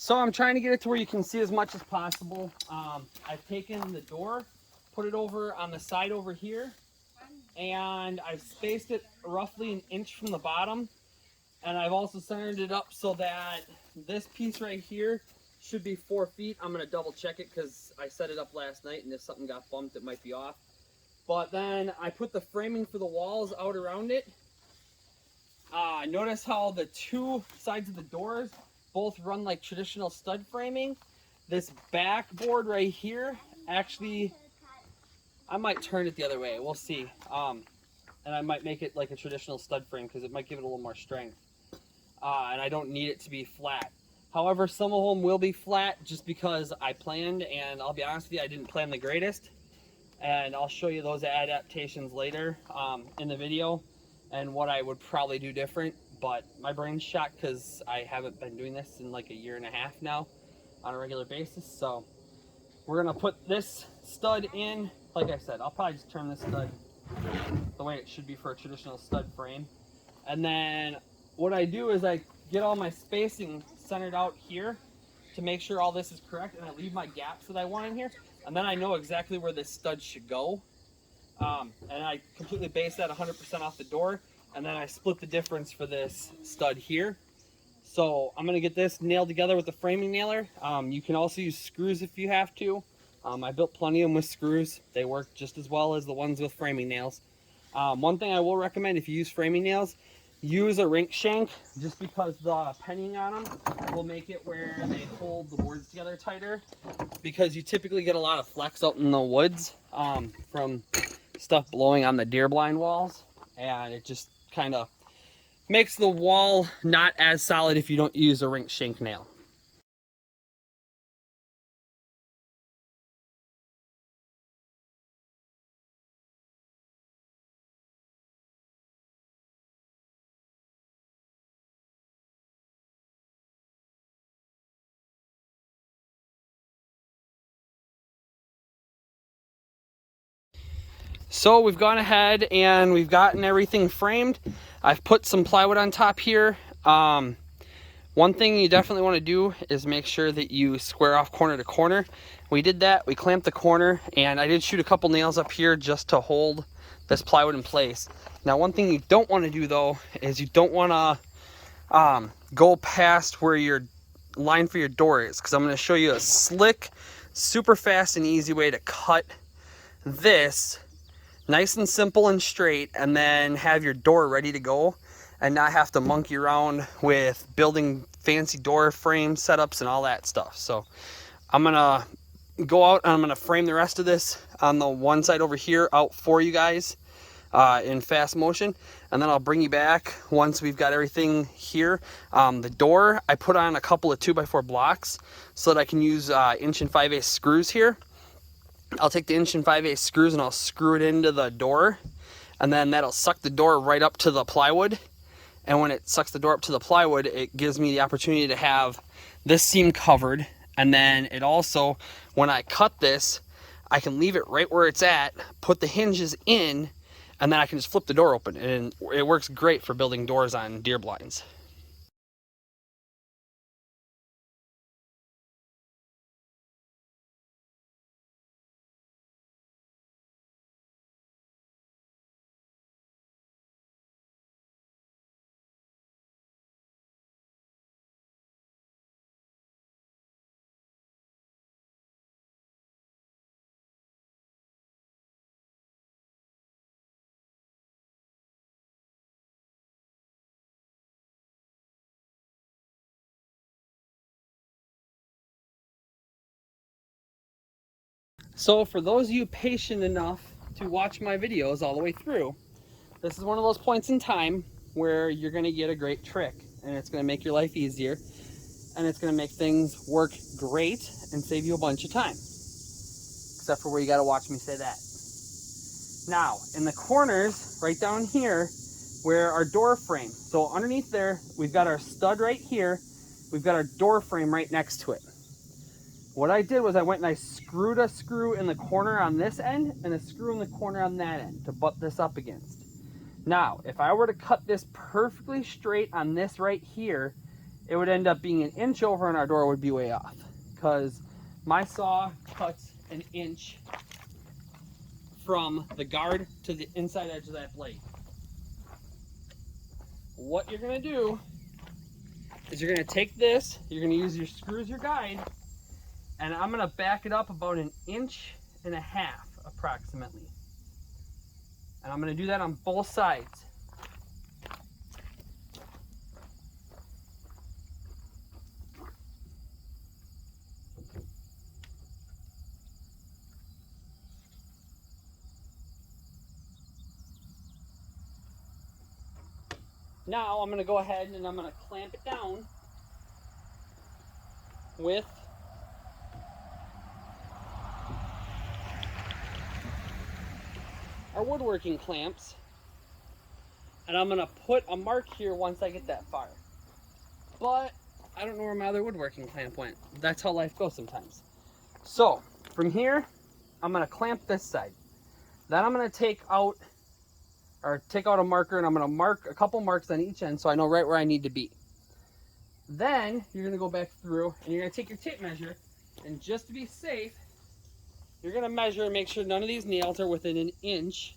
So I'm trying to get it to where you can see as much as possible. I've taken the door, put it over on the side over here, and I've spaced it roughly an inch from the bottom. And I've also centered it up so that this piece right here should be 4 feet. I'm gonna double check it because I set it up last night and if something got bumped, it might be off. But then I put the framing for the walls out around it. Notice how the two sides of the doors both run like traditional stud framing. This backboard right here, actually, I might turn it the other way. We'll see. And I might make it like a traditional stud frame because it might give it a little more strength. And I don't need it to be flat. However, some of them will be flat just because I planned, and I'll be honest with you, I didn't plan the greatest. And I'll show you those adaptations later in the video and what I would probably do different. But my brain's shot because I haven't been doing this in like a year and a half now on a regular basis. So we're gonna put this stud in. Like I said, I'll probably just turn this stud the way it should be for a traditional stud frame. And then what I do is I get all my spacing centered out here to make sure all this is correct, and I leave my gaps that I want in here, and then I know exactly where this stud should go. And I completely base that 100% off the door, and then I split the difference for this stud here. So I'm gonna get this nailed together with the framing nailer. You can also use screws if you have to. I built plenty of them with screws. They work just as well as the ones with framing nails. One thing I will recommend if you use framing nails, use a rink shank, just because the penning on them will make it where they hold the boards together tighter, because you typically get a lot of flex out in the woods from stuff blowing on the deer blind walls, and it just kind of makes the wall not as solid if you don't use a rink shank nail. So we've gone ahead and we've gotten everything framed. I've put some plywood on top here. One thing you definitely want to do is make sure that you square off corner to corner. We did that, we clamped the corner, and I did shoot a couple nails up here just to hold this plywood in place. Now one thing you don't want to do though is you don't want to go past where your line for your door is, because I'm going to show you a slick, super fast and easy way to cut this nice and simple and straight, and then have your door ready to go and not have to monkey around with building fancy door frame setups and all that stuff. So I'm gonna go out and I'm gonna frame the rest of this on the one side over here out for you guys in fast motion, and then I'll bring you back once we've got everything here. The door, I put on a couple of 2x4 blocks so that I can use 1 5/8 screws here. I'll take the 1 5/8 screws and I'll screw it into the door, and then that'll suck the door right up to the plywood. And when it sucks the door up to the plywood, it gives me the opportunity to have this seam covered. And then it also, when I cut this, I can leave it right where it's at, put the hinges in, and then I can just flip the door open. And it works great for building doors on deer blinds. So for those of you patient enough to watch my videos all the way through, this is one of those points in time where you're going to get a great trick, and it's going to make your life easier, and it's going to make things work great and save you a bunch of time. Except for where you got to watch me say that. Now, in the corners, right down here, where our door frame, so underneath there, we've got our stud right here, we've got our door frame right next to it. What I did was I went and I screwed a screw in the corner on this end and a screw in the corner on that end to butt this up against. Now, if I were to cut this perfectly straight on this right here, it would end up being an inch over and our door would be way off, because my saw cuts an inch from the guard to the inside edge of that blade. What you're gonna do is you're gonna take this, you're gonna use your screw as your guide, and I'm gonna back it up about 1.5 inches approximately. And I'm gonna do that on both sides. Now I'm gonna go ahead and I'm gonna clamp it down with our woodworking clamps, and I'm gonna put a mark here once I get that far. But I don't know where my other woodworking clamp went. That's how life goes sometimes. So from here, I'm gonna clamp this side. Then I'm gonna take out a marker, and I'm gonna mark a couple marks on each end so I know right where I need to be. Then you're gonna go back through and you're gonna take your tape measure, and just to be safe, you're gonna measure and make sure none of these nails are within 1 inch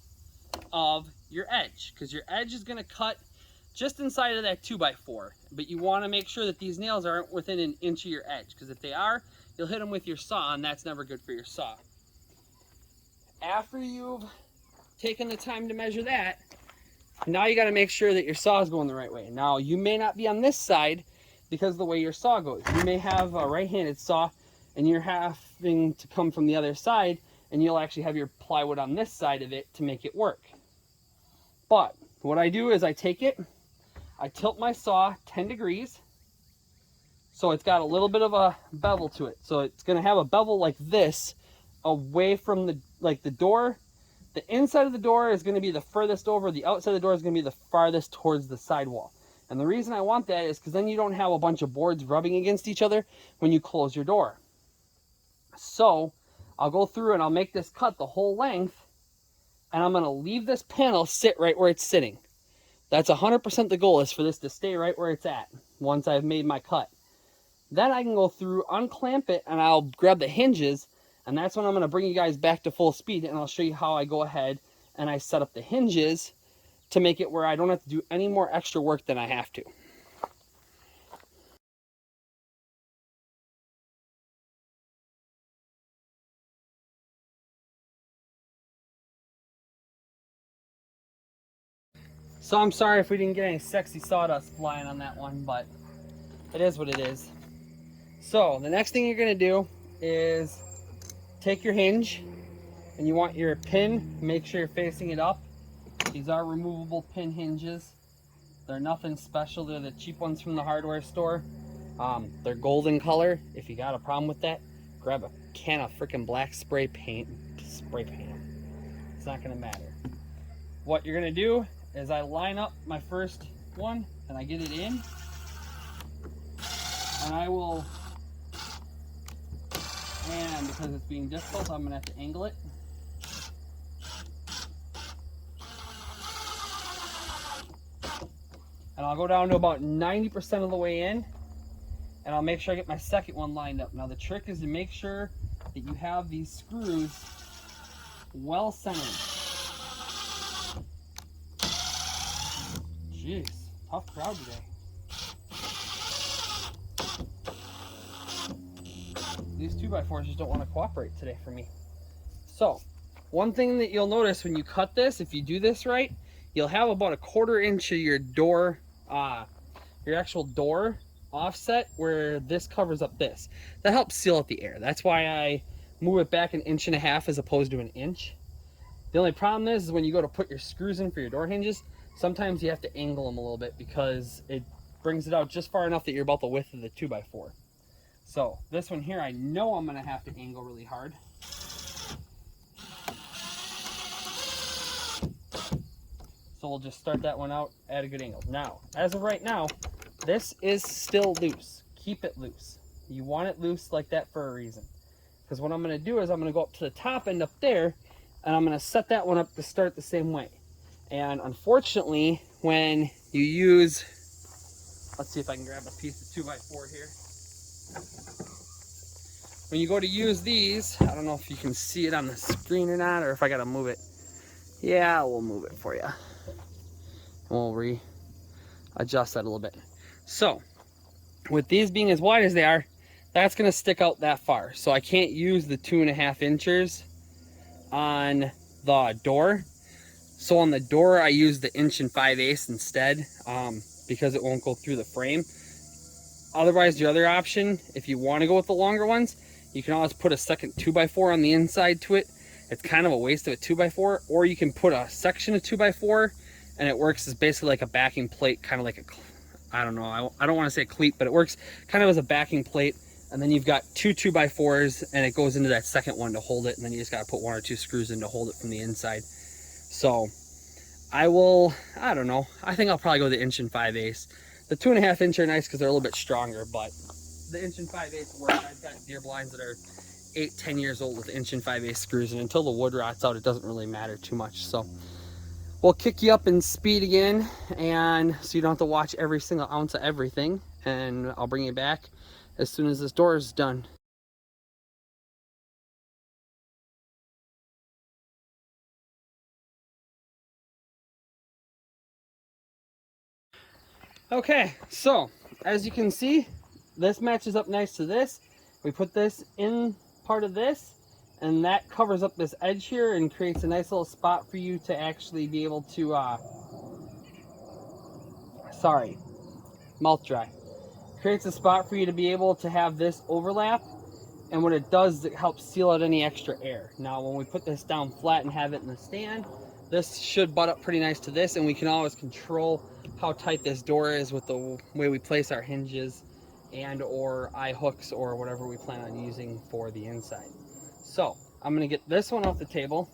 of your edge, because your edge is gonna cut just inside of that 2x4, but you wanna make sure that these nails aren't within 1 inch of your edge, because if they are, you'll hit them with your saw, and that's never good for your saw. After you've taken the time to measure that, now you gotta make sure that your saw is going the right way. Now, you may not be on this side because of the way your saw goes. You may have a right-handed saw and you're having to come from the other side, and you'll actually have your plywood on this side of it to make it work. But what I do is I take it, I tilt my saw 10 degrees, so it's got a little bit of a bevel to it. So it's gonna have a bevel like this away from the door. The inside of the door is gonna be the furthest over, the outside of the door is gonna be the farthest towards the sidewall. And the reason I want that is because then you don't have a bunch of boards rubbing against each other when you close your door. So I'll go through and I'll make this cut the whole length, and I'm gonna leave this panel sit right where it's sitting. That's 100% the goal, is for this to stay right where it's at once I've made my cut. Then I can go through, unclamp it, and I'll grab the hinges, and that's when I'm gonna bring you guys back to full speed, and I'll show you how I go ahead and I set up the hinges to make it where I don't have to do any more extra work than I have to. So I'm sorry if we didn't get any sexy sawdust flying on that one, but it is what it is. So the next thing you're gonna do is take your hinge, and you want your pin, make sure you're facing it up. These are removable pin hinges. They're nothing special. They're the cheap ones from the hardware store. They're golden color. If you got a problem with that, grab a can of freaking black spray paint. Spray paint them. It's not gonna matter. What you're gonna do is I line up my first one and I get it in, and I will, and because it's being difficult, I'm gonna have to angle it. And I'll go down to about 90% of the way in, and I'll make sure I get my second one lined up. Now the trick is to make sure that you have these screws well centered. Jeez, tough crowd today. These 2x4s just don't want to cooperate today for me. So, one thing that you'll notice when you cut this, if you do this right, you'll have about 1/4 inch of your door, your actual door offset, where this covers up this. That helps seal out the air. That's why I move it back 1.5 inches as opposed to 1 inch. The only problem is when you go to put your screws in for your door hinges, sometimes you have to angle them a little bit because it brings it out just far enough that you're about the width of the 2x4. So this one here, I know I'm gonna have to angle really hard. So we'll just start that one out at a good angle. Now, as of right now, this is still loose. Keep it loose. You want it loose like that for a reason. Because what I'm gonna do is I'm gonna go up to the top end up there, and I'm gonna set that one up to start the same way. And unfortunately, when you use Let's see if I can grab a piece of 2x4 here. When you go to use these, I don't know if you can see it on the screen or not, or if I gotta move it. Yeah, we'll move it for you. And we'll readjust that a little bit. So, with these being as wide as they are, that's gonna stick out that far. So I can't use the 2.5 inches on the door. So on the door, I use the 1 5/8 instead, because it won't go through the frame. Otherwise, the other option, if you want to go with the longer ones, you can always put a second 2x4 on the inside to it. It's kind of a waste of a 2x4, or you can put a section of 2x4, and it works as basically like a backing plate, kind of like a, I don't know, I don't want to say cleat, but it works kind of as a backing plate. And then you've got two 2x4s, and it goes into that second one to hold it, and then you just got to put 1 or 2 screws in to hold it from the inside. So I don't know, I think I'll probably go the 1 5/8. The 2.5 inch are nice because they're a little bit stronger, but the 1 5/8 work. I've got deer blinds that are 8-10 years old with 1 5/8 screws, and until the wood rots out, it doesn't really matter too much. So we'll kick you up in speed again, and so you don't have to watch every single ounce of everything, and I'll bring you back as soon as this door is done. Okay, so as you can see, this matches up nice to this. We put this in part of this, and that covers up this edge here and creates a nice little spot for you to actually be able to, mouth dry. Creates a spot for you to be able to have this overlap, and what it does is it helps seal out any extra air. Now when we put this down flat and have it in the stand, this should butt up pretty nice to this, and we can always control how tight this door is with the way we place our hinges and or eye hooks or whatever we plan on using for the inside. So I'm going to get this one off the table,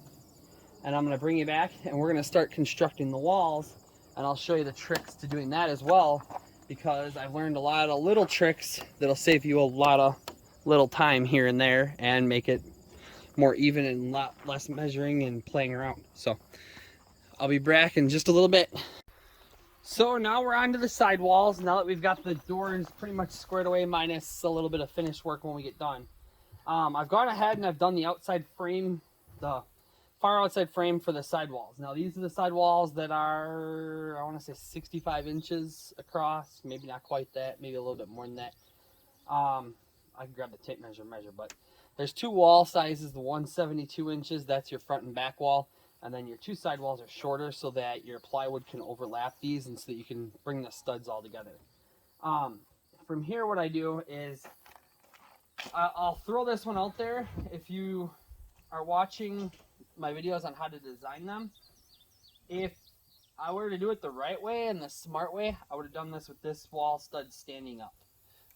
and I'm going to bring you back, and we're going to start constructing the walls, and I'll show you the tricks to doing that as well, because I've learned a lot of little tricks that'll save you a lot of little time here and there and make it more even and a lot less measuring and playing around. So I'll be back in just a little bit. So now we're on to the side walls. Now that we've got the doors pretty much squared away, minus a little bit of finish work when we get done. I've gone ahead and I've done the outside frame, the far outside frame for the side walls. Now these are the side walls that are, I want to say 65 inches across, maybe not quite that, maybe a little bit more than that. I can grab the tape measure, but there's two wall sizes. The 172 inches, that's your front and back wall. And then your two side walls are shorter so that your plywood can overlap these and so that you can bring the studs all together. From here, what I do is I'll throw this one out there. If you are watching my videos on how to design them, if I were to do it the right way and the smart way, I would have done this with this wall stud standing up.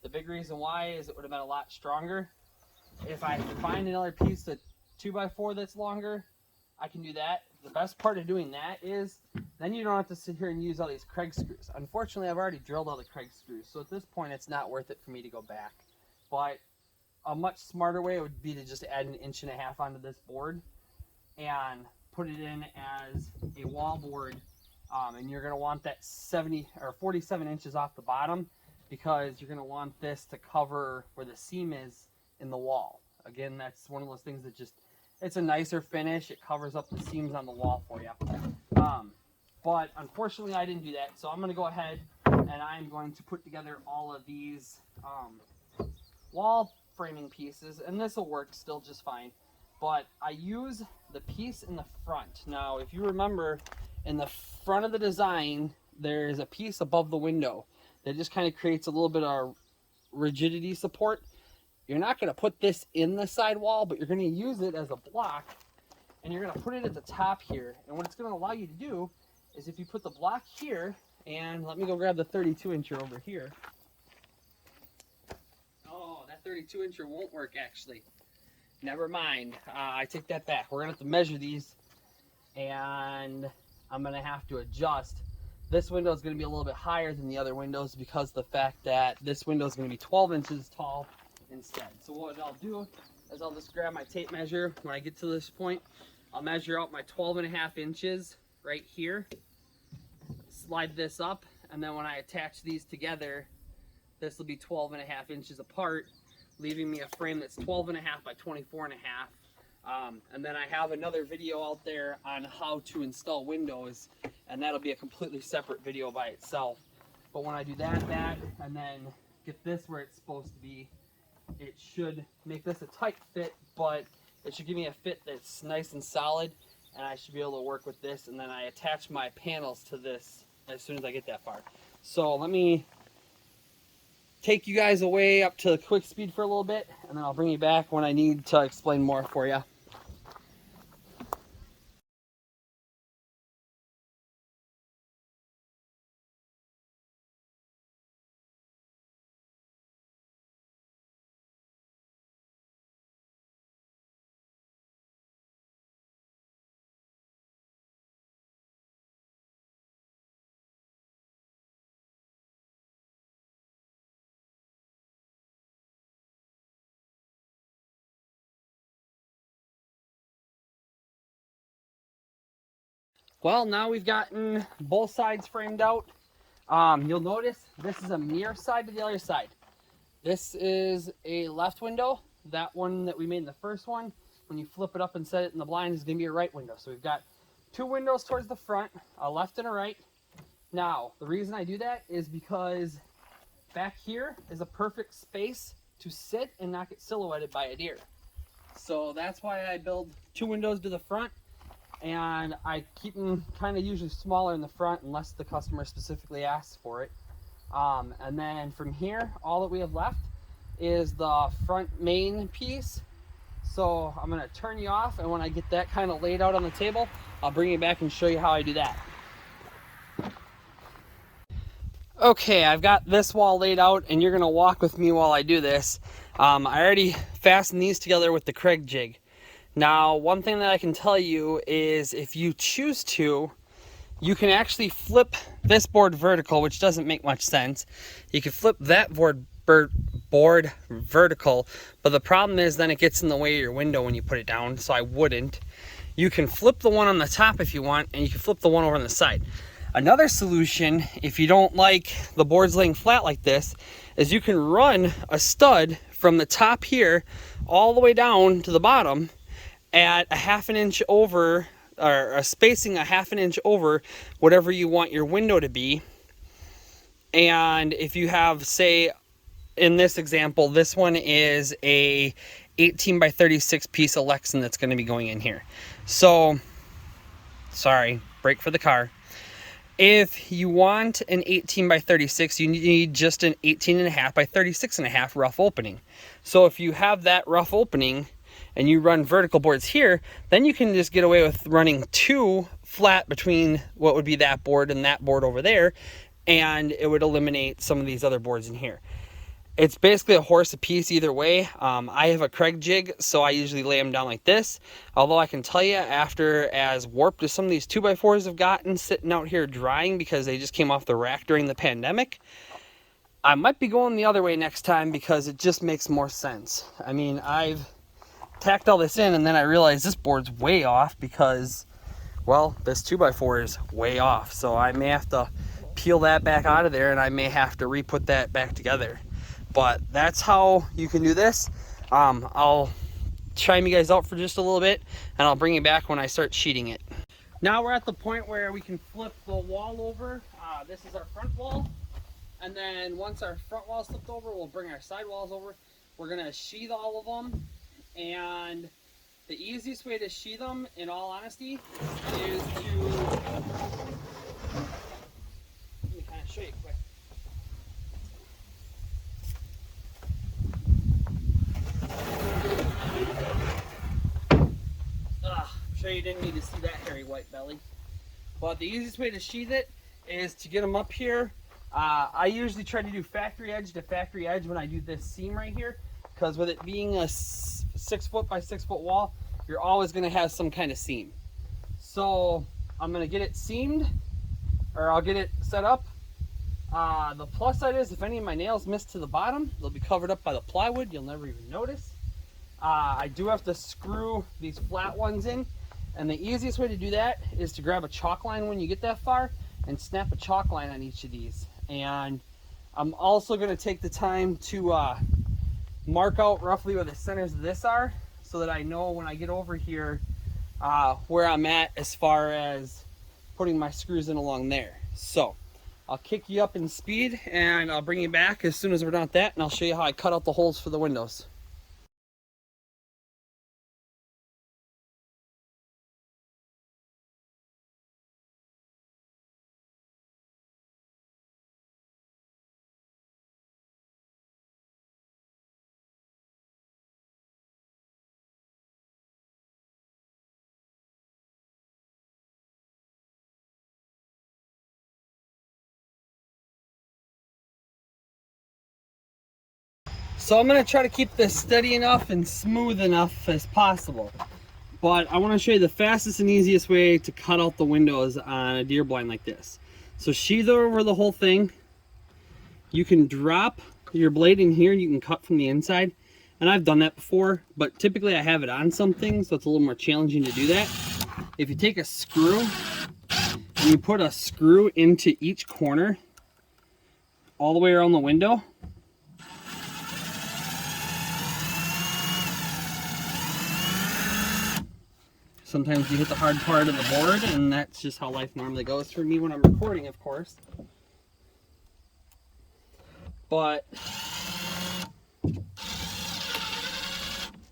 The big reason why is it would have been a lot stronger. If I find another piece of 2x4 that's longer, I can do that. The best part of doing that is then you don't have to sit here and use all these Craig screws. Unfortunately, I've already drilled all the Craig screws, so at this point it's not worth it for me to go back. But a much smarter way would be to just add 1.5 inches onto this board and put it in as a wall board, and you're going to want that 70 or 47 inches off the bottom, because you're going to want this to cover where the seam is in the wall. Again, that's one of those things that just, it's a nicer finish. It covers up the seams on the wall for you. But unfortunately, I didn't do that. So I'm going to go ahead and I'm going to put together all of these wall framing pieces. And this will work still just fine. But I use the piece in the front. Now, if you remember, in the front of the design, there's a piece above the window that just kind of creates a little bit of rigidity support. You're not going to put this in the side wall, but you're going to use it as a block, and you're going to put it at the top here. And what it's going to allow you to do is if you put the block here, and let me go grab the 32-incher over here. Oh, that 32-incher won't work actually. Never mind. I take that back. We're going to have to measure these, and I'm going to have to adjust. This window is going to be a little bit higher than the other windows because of the fact that this window is going to be 12 inches tall instead. So what I'll do is I'll just grab my tape measure when I get to this point. I'll measure out my 12.5 inches right here, slide this up, and then when I attach these together, this will be 12.5 inches apart, leaving me a frame that's 12.5 by 24.5. And then I have another video out there on how to install windows, and that'll be a completely separate video by itself. But when I do that, and then get this where it's supposed to be, it should make this a tight fit, but it should give me a fit that's nice and solid, and I should be able to work with this. And then I attach my panels to this as soon as I get that far. So let me take you guys away up to quick speed for a little bit, and then I'll bring you back when I need to explain more for you. Well, now we've gotten both sides framed out. You'll notice this is a mirror side to the other side. This is a left window. That one that we made in the first one, when you flip it up and set it in the blind, is going to be a right window. So we've got two windows towards the front, a left and a right. Now, the reason I do that is because back here is a perfect space to sit and not get silhouetted by a deer. So that's why I build two windows to the front, and I keep them kind of usually smaller in the front unless the customer specifically asks for it. And then from here, all that we have left is the front main piece. So I'm going to turn you off, and when I get that kind of laid out on the table, I'll bring you back and show you how I do that. Okay, I've got this wall laid out, and you're going to walk with me while I do this. I already fastened these together with the Craig jig. Now, one thing that I can tell you is if you choose to, you can actually flip this board vertical, which doesn't make much sense. You can flip that board vertical, but the problem is then it gets in the way of your window when you put it down, so I wouldn't. You can flip the one on the top if you want, and you can flip the one over on the side. Another solution, if you don't like the boards laying flat like this, is you can run a stud from the top here all the way down to the bottom at a ½ inch over, or a spacing a ½ inch over whatever you want your window to be. And if you have, say, in this example, this one is a 18 by 36 piece of Lexan that's going to be going in here. So, sorry, brake for the car. If you want an 18 by 36, you need just an 18.5 by 36.5 rough opening. So if you have that rough opening and you run vertical boards here, then you can just get away with running two flat between what would be that board and that board over there, and it would eliminate some of these other boards in here. It's basically a horse a piece either way. I have a Craig jig, so I usually lay them down like this. Although I can tell you, after as warped as some of these 2x4s have gotten sitting out here drying because they just came off the rack during the pandemic, I might be going the other way next time because it just makes more sense. I mean, I've tacked all this in, and then I realized this board's way off because, well, this 2x4 is way off. So I may have to peel that back out of there, and I may have to re-put that back together. But that's how you can do this. I'll chime you guys out for just a little bit, and I'll bring you back when I start sheeting it. Now we're at the point where we can flip the wall over. This is our front wall. And then once our front wall is flipped over, we'll bring our side walls over. We're going to sheath all of them. And the easiest way to sheath them, in all honesty, is to... Let me kind of show you quick. I'm sure you didn't need to see that hairy white belly. But the easiest way to sheath it is to get them up here. I usually try to do factory edge to factory edge when I do this seam right here, because with it being a 6 foot by 6 foot wall, you're always going to have some kind of seam. So I'm going to get it seamed, or I'll get it set up. The plus side is if any of my nails miss to the bottom, they'll be covered up by the plywood. You'll never even notice. I do have to screw these flat ones in, and the easiest way to do that is to grab a chalk line when you get that far and snap a chalk line on each of these. And I'm also going to take the time to mark out roughly where the centers of this are, so that I know when I get over here where I'm at as far as putting my screws in along there. So I'll kick you up in speed and I'll bring you back as soon as we're done with that, and I'll show you how I cut out the holes for the windows. So I'm going to try to keep this steady enough and smooth enough as possible. But I want to show you the fastest and easiest way to cut out the windows on a deer blind like this. So sheathe over the whole thing. You can drop your blade in here and you can cut from the inside. And I've done that before, but typically I have it on something, so it's a little more challenging to do that. If you take a screw and you put a screw into each corner all the way around the window, sometimes you hit the hard part of the board, and that's just how life normally goes for me when I'm recording, of course. But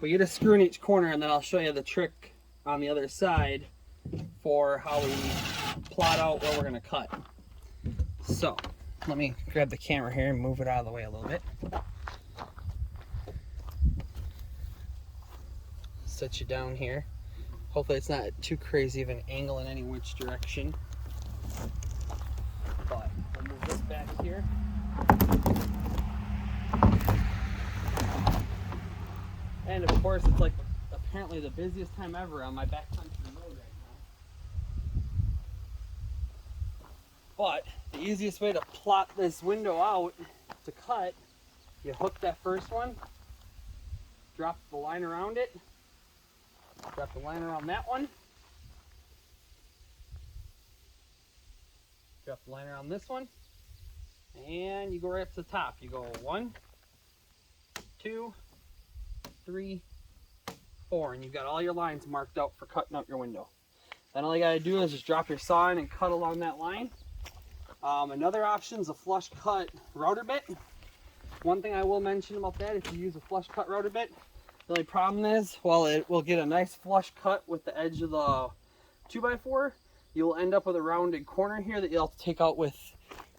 we get a screw in each corner, and then I'll show you the trick on the other side for how we plot out where we're going to cut. So let me grab the camera here and move it out of the way a little bit. Set you down here. Hopefully it's not too crazy of an angle in any which direction. But we'll move this back here. And of course it's like apparently the busiest time ever on my backcountry road right now. But the easiest way to plot this window out to cut, you hook that first one, drop the line around it, drop the line around that one, drop the line around this one, and you go right up to the top. You go 1, 2, 3, 4, and you've got all your lines marked out for cutting out your window. Then all you gotta do is just drop your saw in and cut along that line. Another option is a flush cut router bit. One thing I will mention about that, if you use a flush cut router bit, the only problem is, while it will get a nice flush cut with the edge of the 2x4, you'll end up with a rounded corner here that you'll have to take out with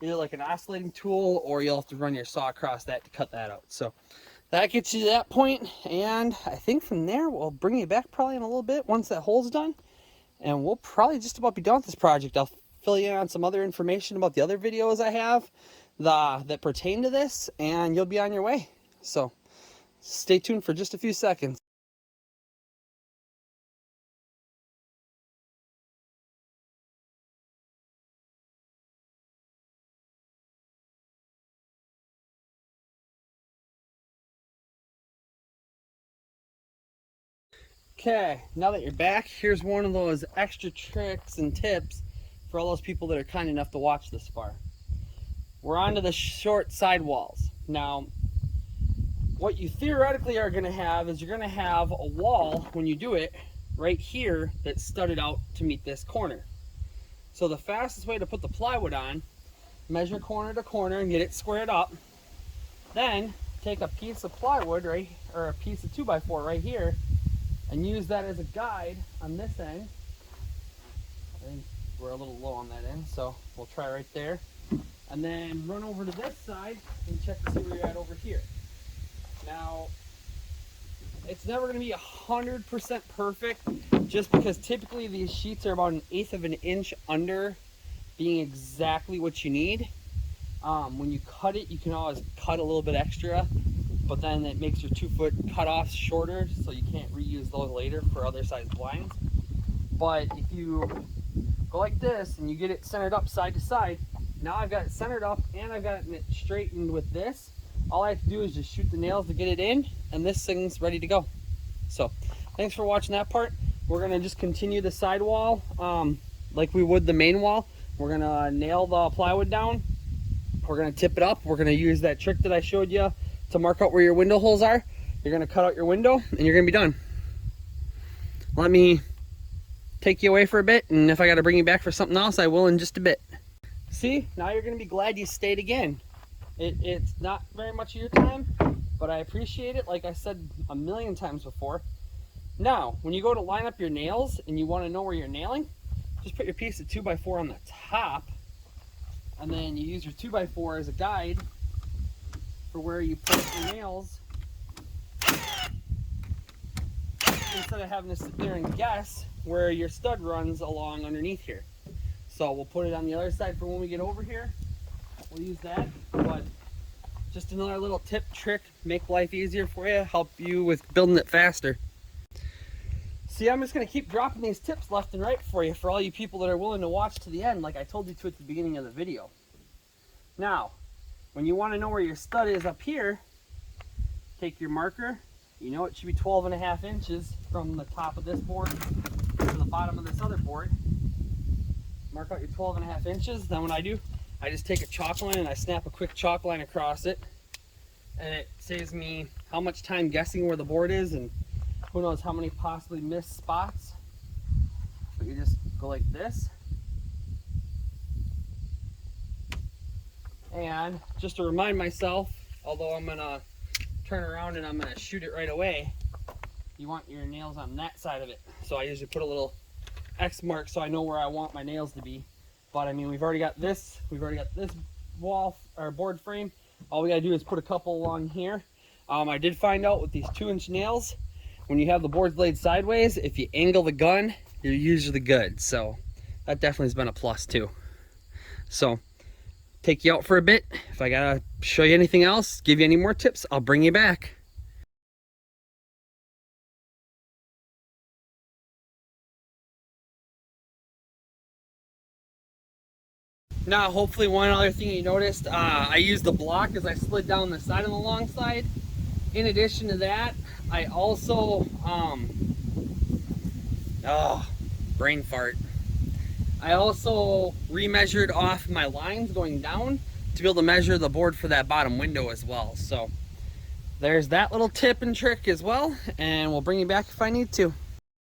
either like an oscillating tool, or you'll have to run your saw across that to cut that out. So that gets you to that point, and I think from there we'll bring you back probably in a little bit once that hole's done, and we'll probably just about be done with this project. I'll fill you in on some other information about the other videos I have that pertain to this, and you'll be on your way. So stay tuned for just a few seconds. Okay, now that you're back, here's one of those extra tricks and tips for all those people that are kind enough to watch this far. We're onto the short side walls. Now, what you theoretically are going to have is you're going to have a wall when you do it right here that's studded out to meet this corner. So the fastest way to put the plywood on, measure corner to corner and get it squared up. Then take a piece of plywood, right, or a piece of 2x4 right here, and use that as a guide on this end. I think we're a little low on that end, so we'll try right there. And then run over to this side and check to see where you're at over here. Now, it's never going to be 100% perfect, just because typically these sheets are about 1/8 of an inch under being exactly what you need. When you cut it, you can always cut a little bit extra, but then it makes your 2-foot cutoffs shorter, so you can't reuse those later for other size blinds. But if you go like this and you get it centered up side to side, now I've got it centered up and I've got it straightened with this. All I have to do is just shoot the nails to get it in, and this thing's ready to go. So thanks for watching that part. We're gonna just continue the side wall like we would the main wall, We're gonna nail the plywood down. We're gonna tip it up. We're gonna use that trick that I showed you to mark out where your window holes are. You're gonna cut out your window and you're gonna be done. Let me take you away for a bit, and if I gotta bring you back for something else, I will in just a bit. See, now you're gonna be glad you stayed again. It's not very much of your time, but I appreciate it, like I said a million times before. Now, when you go to line up your nails and you wanna know where you're nailing, just put your piece of 2x4 on the top, and then you use your 2x4 as a guide for where you put your nails, instead of having to sit there and guess where your stud runs along underneath here. So we'll put it on the other side for when we get over here. We'll use that, but just another little tip, trick, make life easier for you, help you with building it faster. See, I'm just gonna keep dropping these tips left and right for you, for all you people that are willing to watch to the end, like I told you to at the beginning of the video. Now, when you wanna know where your stud is up here, take your marker. You know it should be 12.5 inches from the top of this board to the bottom of this other board. Mark out your 12.5 inches. Then what I do, I just take a chalk line and I snap a quick chalk line across it. And it saves me how much time guessing where the board is, and who knows how many possibly missed spots. But you just go like this. And just to remind myself, although I'm gonna turn around and I'm gonna shoot it right away, you want your nails on that side of it. So I usually put a little X mark so I know where I want my nails to be. But I mean, we've already got this wall or board frame. All we gotta do is put a couple along here. I did find out with these 2-inch nails, when you have the boards laid sideways, if you angle the gun, you're usually good. So that definitely has been a plus too. So take you out for a bit. If I gotta show you anything else, give you any more tips, I'll bring you back. Now, hopefully one other thing you noticed, I used the block as I slid down the side on the long side. In addition to that, I also, brain fart. I also remeasured off my lines going down to be able to measure the board for that bottom window as well. So there's that little tip and trick as well, and we'll bring you back if I need to.